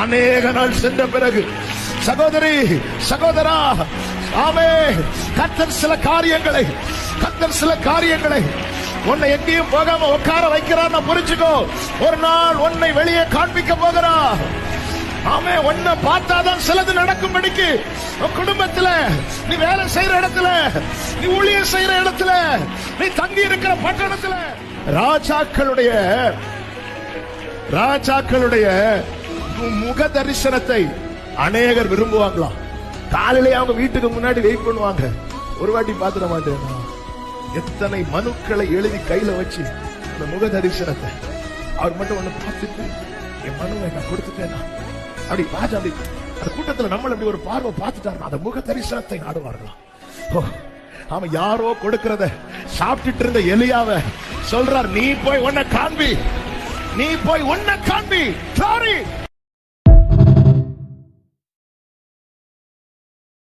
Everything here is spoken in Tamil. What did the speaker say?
அநேக நாள் சென்ற பிறகு சகோதரி சகோதரா, ஆமே, கர்த்தர் சில காரியங்களை உன்னை எங்கேயும் போகாம உட்கார வைக்கிறார். புரிஞ்சுக்கோ, ஒரு நாள் உன்னை வெளியே காண்பிக்க போகிறா. ஆமே, உன்னை பார்த்தாதான் சிலது நடக்கும்படிக்கு உன் குடும்பத்துல, நீ வேலை செய்யற இடத்துல, நீ ஊழியம் செய்யற இடத்துல, நீ தங்கி இருக்கிற பட்டணத்துல ராஜாக்களுடைய முக தரிசனத்தை அநேகர் விரும்புவாங்களாம். காலையிலே அவங்க வீட்டுக்கு முன்னாடி வெயிட் பண்ணுவாங்க. ஒரு வாட்டி பாத்துட மாட்டேன், எத்தனை மனுக்களை எழுதி கையில வச்சு அந்த முக தரிசனத்தை அவர் மட்டும் ஒண்ணு பார்த்துட்டு, என் மனுவை நான் கொடுத்துட்டேன்னா அப்படி ராஜா அப்படி அந்த கூட்டத்துல நம்மள அப்படி ஒரு பார்வை பார்த்துட்டாரு, அந்த முக தரிசனத்தை நாடுவார்களாம். அவன் யாரோ கொடுக்கிறத சாப்பிட்டுட்டு இருந்த எலியாவை சொல்றார், நீ போய் உன்னை காண்பி. Glory.